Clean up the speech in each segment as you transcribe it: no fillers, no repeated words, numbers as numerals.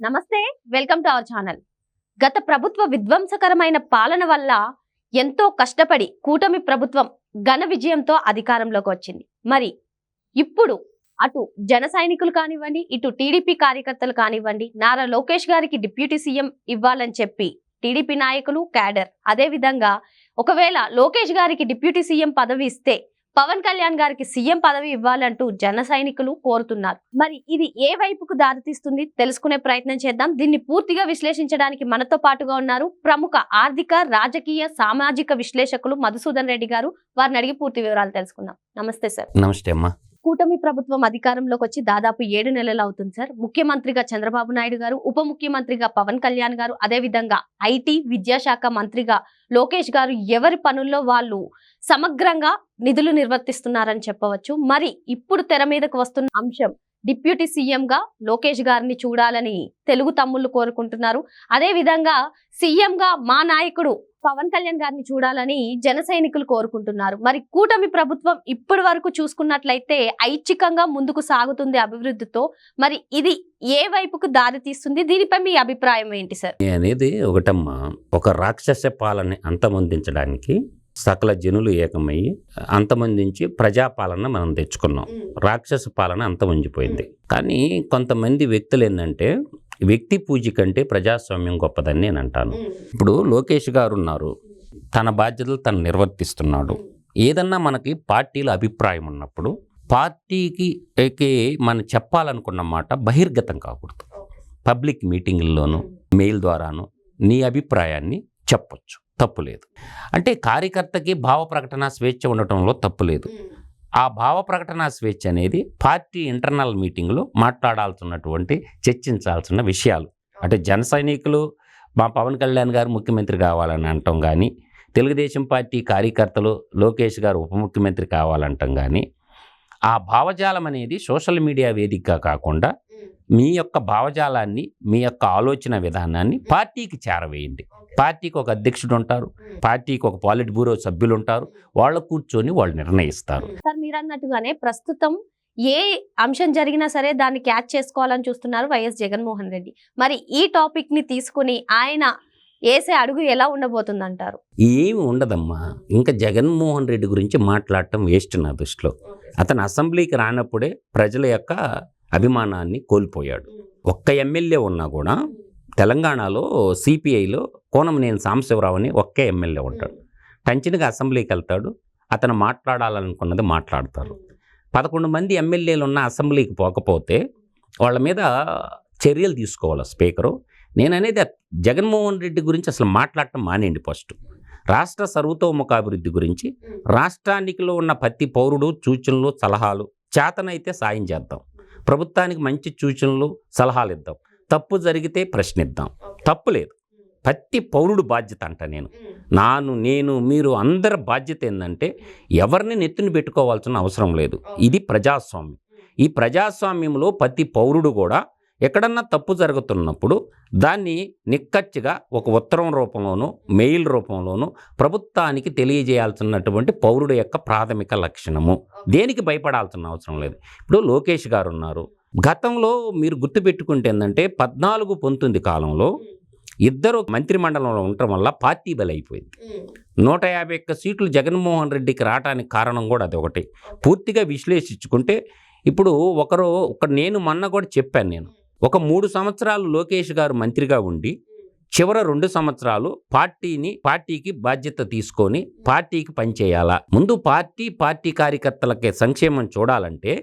నమస్తే, welcome to our channel. గత ప్రభుత్వ విధ్వంసకరమైన పాలన వల్ల ఎంతో కష్టపడి కూటమి ప్రభుత్వం ఘన విజయంతో అధికారంలోకి వచ్చింది. మరి ఇప్పుడు అటు జన సైనికులు కానివ్వండి, ఇటు టీడీపీ కార్యకర్తలు కానివ్వండి, నారా లోకేష్ గారికి డిప్యూటీ సీఎం ఇవ్వాలని చెప్పి టీడీపీ నాయకులు, క్యాడర్, అదే విధంగా ఒకవేళ లోకేష్ గారికి డిప్యూటీ సీఎం పదవి ఇస్తే పవన్ కళ్యాణ్ గారికి సీఎం పదవి ఇవ్వాలంటూ జన సైనికులు కోరుతున్నారు. మరి ఇది ఏ వైపుకు దారితీస్తుంది తెలుసుకునే ప్రయత్నం చేద్దాం. దీన్ని పూర్తిగా విశ్లేషించడానికి మనతో పాటుగా ఉన్నారు ప్రముఖ ఆర్థిక, రాజకీయ, సామాజిక విశ్లేషకులు మధుసూదన్ రెడ్డి గారు. వారిని అడిగి పూర్తి వివరాలు తెలుసుకుందాం. నమస్తే సార్. నమస్తే అమ్మా. కూటమి ప్రభుత్వం అధికారంలోకి వచ్చి దాదాపు 7 నెలలు అవుతుంది సార్. ముఖ్యమంత్రిగా చంద్రబాబు నాయుడు గారు, ఉప ముఖ్యమంత్రిగా పవన్ కళ్యాణ్ గారు, అదే విధంగా ఐటీ, విద్యాశాఖ మంత్రిగా లోకేష్ గారు ఎవరి పనుల్లో వాళ్ళు సమగ్రంగా నిధులు నిర్వర్తిస్తున్నారని చెప్పవచ్చు. మరి ఇప్పుడు తెర మీదకు వస్తున్న అంశం డిప్యూటీ సీఎం గా లోకేష్ గారిని చూడాలని తెలుగు తమ్ముళ్ళు కోరుకుంటున్నారు. అదే విధంగా సీఎం గా మా నాయకుడు పవన్ కళ్యాణ్ గారిని చూడాలని జన సైనికులు కోరుకుంటున్నారు. మరి కూటమి ప్రభుత్వం ఇప్పటి వరకు చూసుకున్నట్లయితే ఐచ్ఛికంగా ముందుకు సాగుతుంది అభివృద్ధితో. మరి ఇది ఏ వైపుకు దారి తీస్తుంది? దీనిపై మీ అభిప్రాయం ఏంటి సార్? అనేది ఒకటమ్మా, ఒక రాక్షస పాలన అంతమొందించడానికి సకల జనులు ఏకమయ్యి అంతమొందించి ప్రజాపాలన మనం తెచ్చుకున్నాం. రాక్షస పాలన అంతమొంజిపోయింది. కానీ కొంతమంది వ్యక్తులు ఏంటంటే వ్యక్తి పూజ కంటే ప్రజాస్వామ్యం గొప్పదని నేను అంటాను. ఇప్పుడు లోకేష్ గారు ఉన్నారు, తన బాధ్యతలు తను నిర్వర్తిస్తున్నాడు. ఏదన్నా మనకి పార్టీల అభిప్రాయం ఉన్నప్పుడు పార్టీకి మనం చెప్పాలనుకున్న మాట బహిర్గతం కాకూడదు. పబ్లిక్ మీటింగుల్లోనూ మెయిల్ ద్వారాను నీ అభిప్రాయాన్ని చెప్పొచ్చు, తప్పు లేదు. అంటే కార్యకర్తకి భావ ప్రకటన స్వేచ్ఛ ఉండటంలో తప్పు లేదు. ఆ భావ ప్రకటన స్వేచ్ఛ అనేది పార్టీ ఇంటర్నల్ మీటింగ్లో మాట్లాడాల్సినటువంటి, చర్చించాల్సిన విషయాలు. అంటే జన సైనికులు మా పవన్ కళ్యాణ్ గారు ముఖ్యమంత్రి కావాలని అంటాం కానీ, తెలుగుదేశం పార్టీ కార్యకర్తలు లోకేష్ గారు ఉప ముఖ్యమంత్రి కావాలంటాం కానీ, ఆ భావజాలం అనేది సోషల్ మీడియా వేదికగా కాకుండా మీ యొక్క భావజాలాన్ని, మీ యొక్క ఆలోచన విధానాన్ని పార్టీకి చేరవేయండి. పార్టీకి ఒక అధ్యక్షుడు ఉంటారు, పార్టీకి ఒక పాలిట్ బ్యూరో సభ్యులు ఉంటారు, వాళ్ళు కూర్చొని వాళ్ళు నిర్ణయిస్తారు. సార్, మీరు అన్నట్టుగానే ప్రస్తుతం ఏ అంశం జరిగినా సరే దాన్ని క్యాచ్ చేసుకోవాలని చూస్తున్నారు వైఎస్ జగన్మోహన్ రెడ్డి. మరి ఈ టాపిక్ ని తీసుకుని ఆయన వేసే అడుగు ఎలా ఉండబోతుంది అంటారు? ఏమి ఉండదమ్మా. ఇంకా జగన్మోహన్ రెడ్డి గురించి మాట్లాడటం వేస్ట్ నా దృష్టిలో. అతను అసెంబ్లీకి రానప్పుడే ప్రజల యొక్క అభిమానాన్ని కోల్పోయాడు. ఒక్క ఎమ్మెల్యే ఉన్నా కూడా తెలంగాణలో సిపిఐలో కోనమనేని సాంబశివరావు అని ఒక్కే ఎమ్మెల్యే ఉంటాడు. టంచినగా అసెంబ్లీకి వెళ్తాడు, అతను మాట్లాడాలనుకున్నది మాట్లాడతారు. 11 మంది ఎమ్మెల్యేలు ఉన్న అసెంబ్లీకి పోకపోతే వాళ్ళ మీద చర్యలు తీసుకోవాలి స్పీకరు. నేను అనేది జగన్మోహన్ రెడ్డి గురించి అసలు మాట్లాడటం మానేయండి. ఫస్ట్ రాష్ట్ర సర్వతోముఖాభివృద్ధి గురించి, రాష్ట్రానికిలో ఉన్న ప్రతి పౌరుడు సూచనలు, సలహాలు, చేతనైతే సాయం చేద్దాం. ప్రభుత్వానికి మంచి సూచనలు, సలహాలు ఇద్దాం. తప్పు జరిగితే ప్రశ్నిద్దాం, తప్పు లేదు. ప్రతి పౌరుడు బాధ్యత అంట. నేను మీరు అందరి బాధ్యత ఏంటంటే ఎవరిని నెత్తిని పెట్టుకోవాల్సిన అవసరం లేదు. ఇది ప్రజాస్వామ్యం. ఈ ప్రజాస్వామ్యంలో ప్రతి పౌరుడు కూడా ఎక్కడన్నా తప్పు జరుగుతున్నప్పుడు దాన్ని నిక్కచ్చిగా ఒక ఉత్తరం రూపంలోనూ, మెయిల్ రూపంలోనూ ప్రభుత్వానికి తెలియజేయాల్సినటువంటి పౌరుడు యొక్క ప్రాథమిక లక్షణము. దేనికి భయపడాల్సిన అవసరం లేదు. ఇప్పుడు లోకేష్ గారు ఉన్నారు. గతంలో మీరు గుర్తుపెట్టుకుంటే ఏంటంటే 14-19 కాలంలో ఇద్దరు మంత్రిమండలంలో ఉండటం వల్ల పార్టీ బలైపోయింది. 151 సీట్లు జగన్మోహన్ రెడ్డికి రావడానికి కారణం కూడా అది ఒకటి. పూర్తిగా విశ్లేషించుకుంటే ఇప్పుడు నేను మొన్న కూడా చెప్పాను, నేను ఒక 3 సంవత్సరాలు లోకేష్ గారు మంత్రిగా ఉండి చివరి 2 సంవత్సరాలు పార్టీకి బాధ్యత తీసుకొని పార్టీకి పనిచేయాలా. ముందు పార్టీ కార్యకర్తలకి సంక్షేమం చూడాలంటే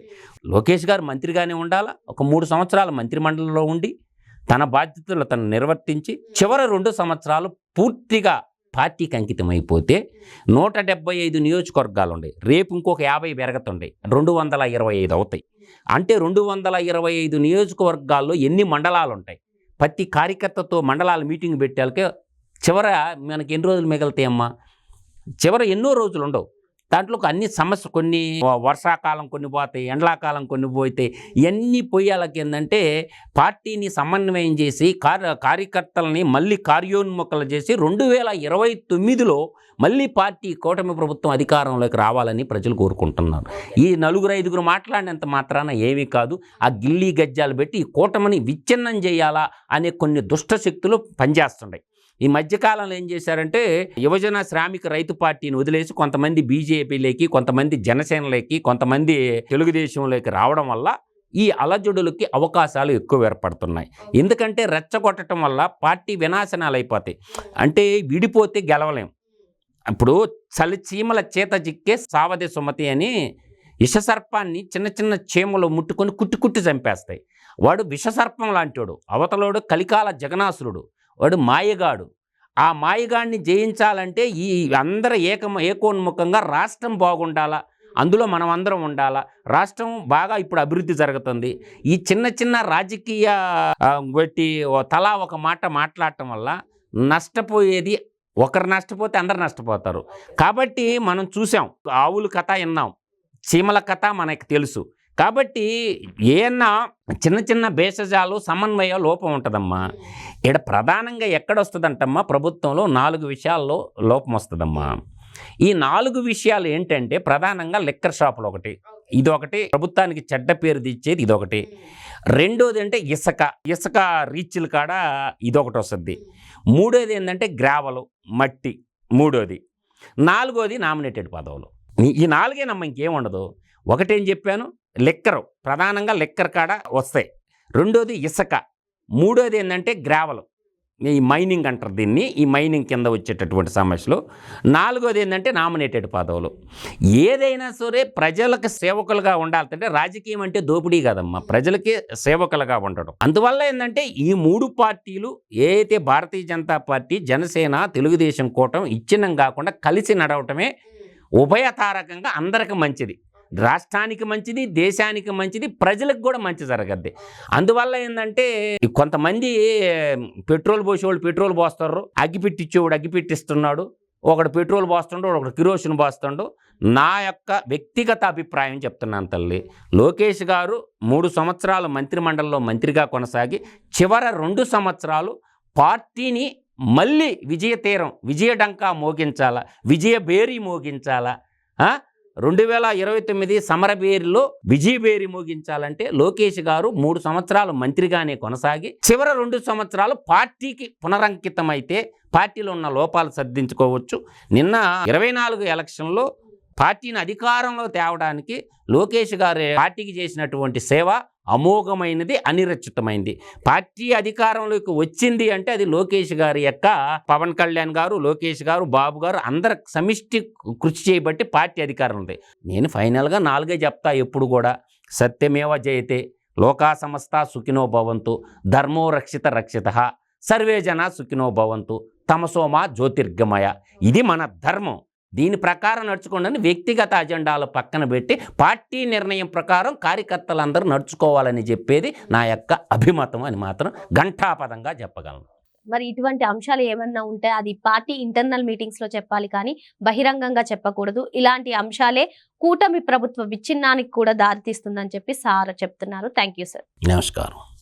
లోకేష్ గారు మంత్రిగానే ఉండాలా. ఒక 3 సంవత్సరాలు మంత్రిమండలిలో ఉండి తన బాధ్యతలు తను నిర్వర్తించి చివరి 2 సంవత్సరాలు పూర్తిగా పార్టీకి అంకితం అయిపోతే 175 నియోజకవర్గాలు ఉన్నాయి. రేపు ఇంకొక 50 పెరగతుండే 225 అవుతాయి. అంటే 225 నియోజకవర్గాల్లో ఎన్ని మండలాలు ఉంటాయి? ప్రతి కార్యకర్తతో మండలాల మీటింగ్ పెట్టాలకే చివర మనకి ఎన్ని రోజులు మిగులుతాయమ్మా? చివర ఎన్నో రోజులు ఉండవు. దాంట్లో అన్ని సమస్య కొన్ని వర్షాకాలం కొన్ని పోతాయి, ఎండాకాలం కొన్ని పోతాయి. ఇవన్నీ పోయేళ్ళకి ఏంటంటే పార్టీని సమన్వయం చేసి కార్యకర్తలని మళ్ళీ కార్యోన్ముఖలు చేసి 2029లో మళ్ళీ పార్టీ కూటమి ప్రభుత్వం అధికారంలోకి రావాలని ప్రజలు కోరుకుంటున్నారు. ఈ 4-5 మాట్లాడినంత మాత్రాన ఏమీ కాదు. ఆ గిల్లీ గజ్జాలు పెట్టి ఈ కూటమిని విచ్ఛిన్నం చేయాలా అనే కొన్ని దుష్ట శక్తులు పనిచేస్తున్నాయి. ఈ మధ్యకాలంలో ఏం చేశారంటే యువజన శ్రామిక రైతు పార్టీని వదిలేసి కొంతమంది బీజేపీలోకి, కొంతమంది జనసేనలోకి, కొంతమంది తెలుగుదేశంలోకి రావడం వల్ల ఈ అలజడులకి అవకాశాలు ఎక్కువ ఏర్పడుతున్నాయి. ఎందుకంటే రెచ్చగొట్టడం వల్ల పార్టీ వినాశనాలు అయిపోతాయి. అంటే విడిపోతే గెలవలేం. ఇప్పుడు చీమల చేత చిక్కే సావధి సుమతి అని విషసర్పాన్ని చిన్న చిన్న చీమలు ముట్టుకొని కుట్టి చంపేస్తాయి. వాడు విషసర్పం లాంటివాడు, అవతలోడు కలికాల జగనాసురుడు, వాడు మాయగాడు. ఆ మాయగాడిని జయించాలంటే ఈ అందరూ ఏకోన్ముఖంగా రాష్ట్రం బాగుండాలా, అందులో మనం అందరం ఉండాలా, రాష్ట్రం బాగా ఇప్పుడు అభివృద్ధి జరుగుతుంది. ఈ చిన్న చిన్న రాజకీయ పెట్టి తలా ఒక మాట మాట్లాడటం వల్ల నష్టపోయేది ఒకరు నష్టపోతే అందరు నష్టపోతారు. కాబట్టి మనం చూసాం, ఆవుల కథ విన్నాం, చీమల కథ మనకు తెలుసు. కాబట్టి ఏమన్నా చిన్న చిన్న భేషజాలు సమన్వయ లోపం ఉంటుందమ్మా. ఇక్కడ ప్రధానంగా ఎక్కడొస్తుందంటమ్మా, ప్రభుత్వంలో 4 విషయాల్లో లోపం వస్తుందమ్మా. ఈ 4 విషయాలు ఏంటంటే ప్రధానంగా లిక్కర్ షాపులు ఒకటి, ఇదొకటి ప్రభుత్వానికి చెడ్డ పేరు తెచ్చేది ఇదొకటి. రెండోది అంటే ఇసుక రీచ్ల కాడ ఇదొకటి వస్తుంది. మూడోది ఏంటంటే గ్రావలు మట్టి మూడోది. 4వది నామినేటెడ్ పదవులు. ఈ 4 ఇంకేం ఉండదు. ఒకటేం చెప్పాను, లిక్కరు, ప్రధానంగా లిక్కర్ కాడ వస్తాయి. రెండోది ఇసుక, మూడోది ఏంటంటే గ్రావలు, ఈ మైనింగ్ అంటారు దీన్ని, ఈ మైనింగ్ కింద వచ్చేటటువంటి సమస్యలు. 4వది ఏంటంటే నామినేటెడ్ పదవులు. ఏదైనా సరే ప్రజలకు సేవకులుగా ఉండాలంటే రాజకీయం అంటే దోపిడీ కాదమ్మా, ప్రజలకి సేవకులుగా ఉండడం. అందువల్ల ఏంటంటే ఈ 3 పార్టీలు ఏదైతే భారతీయ జనతా పార్టీ, జనసేన, తెలుగుదేశం కూటమి ఇచ్చినం కాకుండా కలిసి నడవటమే ఉభయతారకంగా అందరికి మంచిది, రాష్ట్రానికి మంచిది, దేశానికి మంచిది, ప్రజలకు కూడా మంచి జరగద్ది. అందువల్ల ఏంటంటే కొంతమంది పెట్రోల్ పోసేవాళ్ళు పెట్రోల్ పోస్తారు, అగ్గిపెట్టిచ్చేవాడు అగ్గిపెట్టిస్తున్నాడు, ఒకడు పెట్రోల్ పోస్తుండు, ఒకడు కిరోసిన్ పోస్తుండు. నా యొక్క వ్యక్తిగత అభిప్రాయం చెప్తున్నాను తల్లి, లోకేష్ గారు 3 సంవత్సరాలు మంత్రిమండలిలో మంత్రిగా కొనసాగి చివరి 2 సంవత్సరాలు పార్టీని మళ్ళీ విజయడంకా మోగించాలా, విజయబేరి మోగించాలా, 2029 సమరబేరిలో విజయబేరి మోగించాలంటే లోకేష్ గారు 3 సంవత్సరాలు మంత్రిగానే కొనసాగి చివరి 2 సంవత్సరాలు పార్టీకి పునరంకితమైతే పార్టీలో ఉన్న లోపాలు సర్దించుకోవచ్చు. నిన్న 24 ఎలక్షన్లో పార్టీని అధికారంలో తేవడానికి లోకేష్ గారు పార్టీకి చేసినటువంటి సేవ అమోఘమైనది, అనిరచితమైంది. పార్టీ అధికారంలోకి వచ్చింది అంటే అది లోకేష్ గారి యొక్క, పవన్ కళ్యాణ్ గారు, లోకేష్ గారు, బాబు గారు అందరు సమిష్టి కృషి చేయబట్టి పార్టీ అధికారం ఉంది. నేను ఫైనల్గా 4 చెప్తా ఎప్పుడు కూడా, సత్యమేవ జయతే, లోకా సమస్త సుఖినో భవంతు, ధర్మో రక్షిత సర్వే జన సుఖినో భవంతు, తమసోమా జ్యోతిర్గమయ. ఇది మన ధర్మం. దీని ప్రకారం నడుచుకోండి. వ్యక్తిగత అజెండాలు పక్కన పెట్టి పార్టీ నిర్ణయం ప్రకారం కార్యకర్తలందరూ నడుచుకోవాలని చెప్పేది నా యొక్క అభిమతం అని మాత్రం ఘంటాపదంగా చెప్పగలను. మరి ఇటువంటి అంశాలు ఏమన్నా ఉంటే అది పార్టీ ఇంటర్నల్ మీటింగ్స్ లో చెప్పాలి, కానీ బహిరంగంగా చెప్పకూడదు. ఇలాంటి అంశాలే కూటమి ప్రభుత్వ విచ్ఛిన్నానికి కూడా దారితీస్తుందని చెప్పి సార్ చెప్తున్నారు. Thank you sir. నమస్కారం.